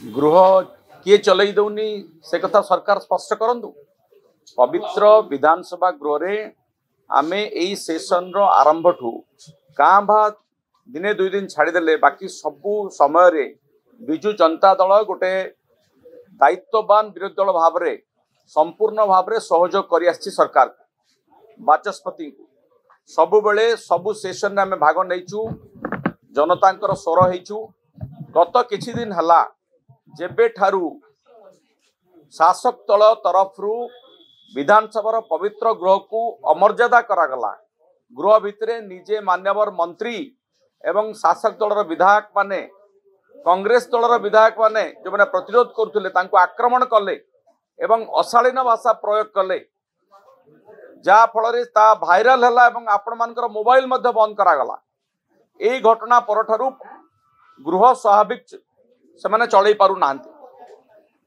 गृह किए चलई दौनी से कथा सरकार स्पष्ट करंतु। पवित्र विधानसभा गृह रे आमे एई सेशन रो आरंभ ठू कां भा दिने दुई दिन छाड़ीदेले बाकी सबू समय रे बिजु जनता दल गोटे दायित्ववान विरोधी दल भाव रे संपूर्ण भाव रे सहयोग करि आछि सरकार बाचस्पति को सबु बेले सबु सेशन रे आमे भाग नैचु जनतांकर स्वर हेचु। गत किछि दिन हला जेबे ठारू शासक दल तरफरु विधानसभा पवित्र गृह को अमर्यादा करागला गृह भितरे निजे मान्यवर मंत्री एवं शासक दलर विधायक माने कांग्रेस दलर विधायक माने जो माने प्रतिरोध करुले तांको आक्रमण कले एवं अशालीन भाषा प्रयोग कले जा फल ता भाइराल है एवं आपण मानकर मोबाइल मध्य बंद करागला। यही घटना परठारु गृह स्वाभाविक से माने चलई पारु नांती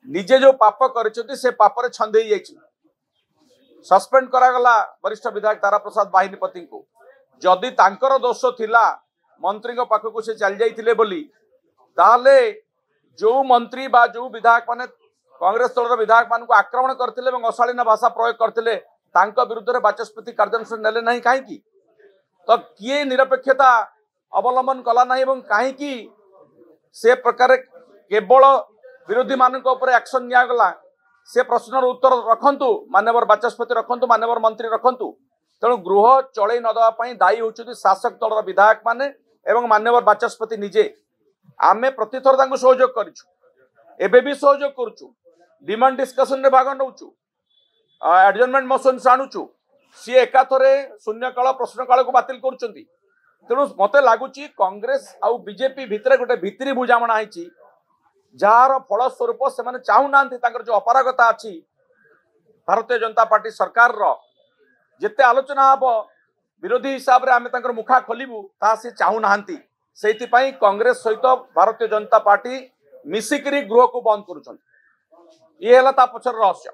निजे जो पाप करिसेंती से पापरे छंदेई जाइछि सस्पेंड करागला वरिष्ठ विधायक तारा प्रसाद बाहिनीपति को जदि तांकर दोष थिला मंत्री को पाखक से चल जाइथिले बोली ताले जो मंत्री बा जो विधायक माने कांग्रेस दलर विधायक मान को आक्रमण करथिले एवं अशालीन भाषा प्रयोग करथिले तांका विरुद्ध रे बाचस्पति कार्यानुष्ठान नेले नहीं काहेकि तो किए निरपेक्षता अवलंबन कला नहीं एवं काहेकि से प्रकार केवल विरोधी मानक ऊपर एक्शन निया गला से प्रश्नर उत्तर रखंतु मानवर बाचस्पति रखंतु मानवर मंत्री रखंतु तेणु गृह चलई न दवा पई दायी होउछथि शासक दलर विधायक माने एवं मानवर बाचस्पति निजे। आमे प्रतिथर तांको सहयोग करिछु एबे भी सहयोग करूछु डिमांड डिस्कशन रे भाग नउछु एडजर्नमेंट मोशन साणुछु सी एकाथरे शून्यकाल प्रश्नकाल को बातिल करूछंती। तेणु मते लागुची कांग्रेस आउ बीजेपी भितरे गोटे भितरी बुझामणा आइछि जार फलस्वरूप से माने चाहू नांती तांकर जो अपरागता अछि भारतीय जनता पार्टी सरकार रो जेते आलोचना हबो विरोधी हिसाब रे आमे तांकर मुखा खोलिबु ता से चाहू नांती सेति पई कांग्रेस सहित भारतीय जनता पार्टी मिसिकरी गृह को बंद करूछन। ये हला ता पछर रहस्य।